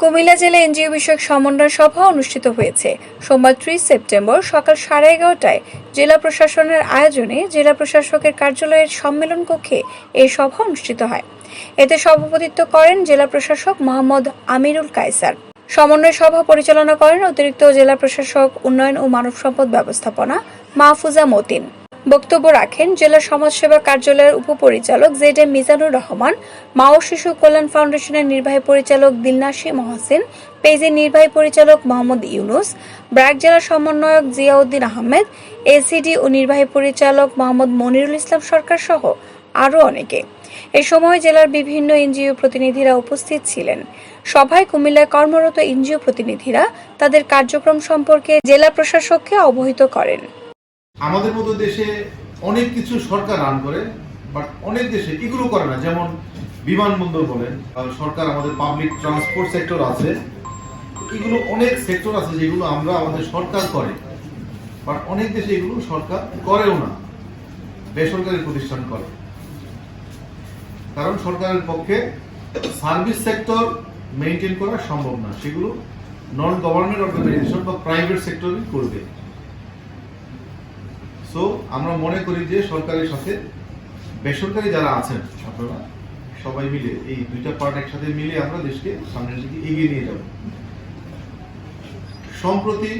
কুমিল্লা জেলা এনজিও বিষয়ক সমন্বয় সভা অনুষ্ঠিত হয়েছে সোমবার 30 সেপ্টেম্বর সকাল 11:30টায় জেলা প্রশাসনের আয়োজনে জেলা প্রশাসকের কার্যালয়ের সম্মেলন কক্ষে এই সভা অনুষ্ঠিত হয়। এতে সভাপতিত্ব করেন জেলা প্রশাসক মোহাম্মদ আমিরুল কায়সার। সমন্বয় সভা পরিচালনা করেন অতিরিক্ত জেলা প্রশাসক উন্নয়ন ও মানব সম্পদ ব্যবস্থাপনা মাহফুজা মতিন। বক্তব্য রাখেন জেলা সমাজসেবা কার্যালয়ের উপপরিচালক জেড.এম. মিজানুর রহমান, মা ও শিশু কল্যাণ ফাউন্ডেশনের নির্বাহী পরিচালক দিলনাশী মহসিন, পেজের নির্বাহী পরিচালক মোহাম্মদ ইউনুস, ব্র্যাক জেলা সমন্বয়ক জিয়াউদ্দিন আহমেদ, এসিডি ও নির্বাহী পরিচালক মোহাম্মদ মনিরুল ইসলাম সরকার সহ আরও অনেকে। এ সময় জেলার বিভিন্ন এনজিও প্রতিনিধিরা উপস্থিত ছিলেন। সভায় কুমিল্লায় কর্মরত এনজিও প্রতিনিধিরা তাদের কার্যক্রম সম্পর্কে জেলা প্রশাসককে অবহিত করেন। আমাদের মতো দেশে অনেক কিছু সরকার রান করে, বাট অনেক দেশে এগুলো করে না। যেমন বিমানবন্দর বলেন, সরকার আমাদের পাবলিক ট্রান্সপোর্ট সেক্টর আছে, এগুলো অনেক সেক্টর আছে যেগুলো আমরা আমাদের সরকার করে, বাট অনেক দেশে এগুলো সরকার করেও না, বেসরকারি প্রতিষ্ঠান করে। কারণ সরকারের পক্ষে সার্ভিস সেক্টর মেইনটেইন করা সম্ভব না, সেগুলো নন গভর্নমেন্ট অর্গানাইজেশন বা প্রাইভেট সেক্টরই করবে। সো আমরা মনে করি যে সরকারের সাথে বেসরকারি যারা আছেন আপনারা সবাই মিলে এই দুইটা পার্ট একসাথে মিলে আমরা দেশকে সামনের দিকে এগিয়ে নিয়ে যাব। সম্প্রতি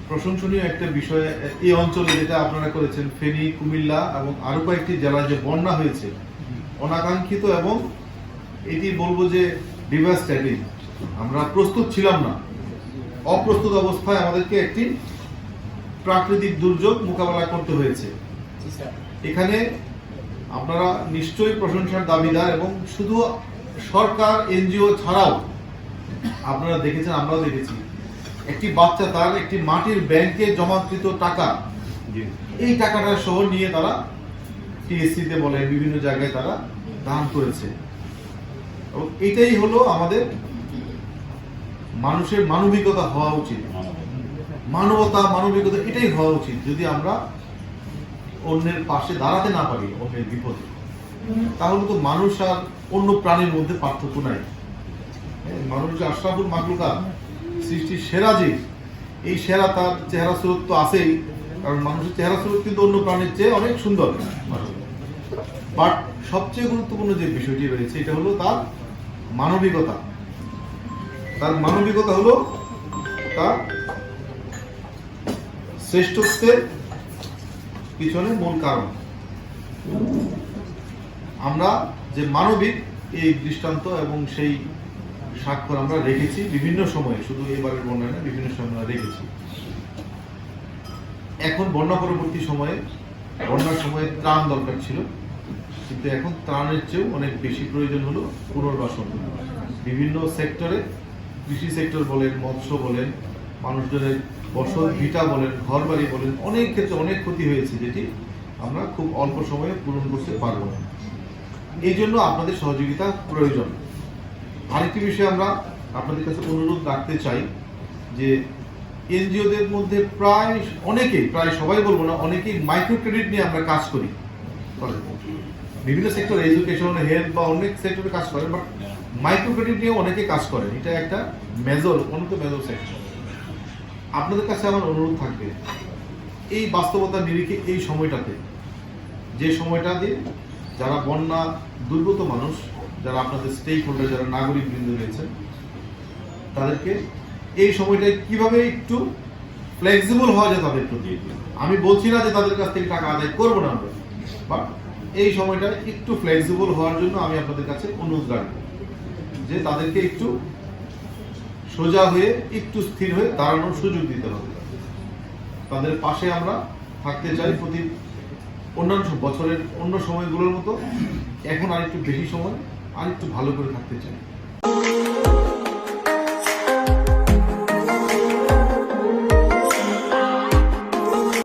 প্রশংসনীয় একটা বিষয় এই অঞ্চলে যেটা আপনারা করেছেন, ফেনী, কুমিল্লা এবং আরো কয়েকটি জেলায় যে বন্যা হয়েছে, অনাকাঙ্ক্ষিত এবং এটি বলবো যে ডিভাস্টেটিং। আমরা প্রস্তুত ছিলাম না, অপ্রস্তুত অবস্থায় আমাদেরকে একটি প্রাকৃতিক দুর্যোগ মোকাবেলা করতে হয়েছে। এখানে আপনারা নিশ্চয়ই প্রশংসার দাবিদার, এবং শুধু সরকার এনজিও ছাড়াও আপনারা দেখেছেন, আমরাও দেখেছি, একটি বাচ্চা তার একটি মাটির ব্যাংকে জমাকৃত টাকা, এই টাকাটা সহ নিয়ে তারা টিএসসিতে বলে বিভিন্ন জায়গায় তারা দান করেছে। এবং এটাই হলো আমাদের মানুষের মানবিকতা হওয়া উচিত। মানবিকতা এটাই হওয়া উচিত। যদি আমরা অন্যের পাশে দাঁড়াতে না পারি অন্যের বিপদে, তাহলে তো মানুষ আর অন্য প্রাণীর মধ্যে পার্থক্য নাই। মানুষ যে আশরাফুল মাখলুকাত, সৃষ্টির সেরা জীব, এই সেরা তার চেহারা সুরত তো আছেই, কারণ মানুষের চেহারা সুরত কিন্তু অন্য প্রাণীর চেয়ে অনেক সুন্দর। বাট সবচেয়ে গুরুত্বপূর্ণ যে বিষয়টি রয়েছে এটা হলো তার মানবিকতা। তার মানবিকতা হলো তার শ্রেষ্ঠত্বের পিছনে মূল কারণ। আমরা যে মানবিক এই দৃষ্টান্ত এবং সেই স্বাক্ষর আমরা রেখেছি বিভিন্ন সময়ে, শুধু এবারের বন্যায় না, বিভিন্ন সময় আমরা রেখেছি। এখন বন্যা পরবর্তী সময়ে, বন্যার সময়ে ত্রাণ দরকার ছিল, কিন্তু এখন ত্রাণের চেয়েও অনেক বেশি প্রয়োজন হলো পুনর্বাসন। বিভিন্ন সেক্টরে, কৃষি সেক্টর বলেন, মৎস্য বলেন, মানুষজনের বসত ভিটা বলেন, ঘর বাড়ি বলেন, অনেক ক্ষেত্রে অনেক ক্ষতি হয়েছে, যেটি আমরা খুব অল্প সময়ে পূরণ করতে পারবো না। এই জন্য আপনাদের সহযোগিতা প্রয়োজন। আরেকটি বিষয় আমরা আপনাদের কাছে অনুরোধ রাখতে চাই যে এনজিওদের মধ্যে প্রায় অনেকেই, প্রায় সবাই বলবো না, অনেকেই মাইক্রো ক্রেডিট নিয়ে আমরা কাজ করি। বিভিন্ন সেক্টর, এডুকেশন, হেলথ বা অনেক সেক্টরে কাজ করেন, বাট মাইক্রো ক্রেডিট নিয়ে অনেকে কাজ করেন। এটা একটা মেজর সেক্টর। আপনাদের কাছে আমার অনুরোধ থাকবে, এই বাস্তবতার নিরিখে এই সময়টাতে, যে সময়টা দিয়ে যারা বন্যা দুর্গত মানুষ, যারা আপনাদের স্টেক হোল্ডার, যারা নাগরিক বৃন্দ রয়েছেন, তাদেরকে এই সময়টায় কিভাবে একটু ফ্লেক্সিবল হওয়া যায় তাদের প্রতি। আমি বলছি না যে তাদের কাছ থেকে টাকা আদায় করবো না আমরা, বাট এই সময়টা একটু ফ্লেক্সিবল হওয়ার জন্য আমি আপনাদের কাছে অনুরোধ রাখবো যে তাদেরকে একটু সোজা হয়ে, একটু স্থির হয়ে দাঁড়ানোর সুযোগ দিতে হবে। তাদের পাশে আমরা থাকতে চাই প্রতি অন্যান্য বছরের অন্য সময়গুলোর মতো, এখন আরেকটু বেশি সময় আরেকটু ভালো করে থাকতে চাই।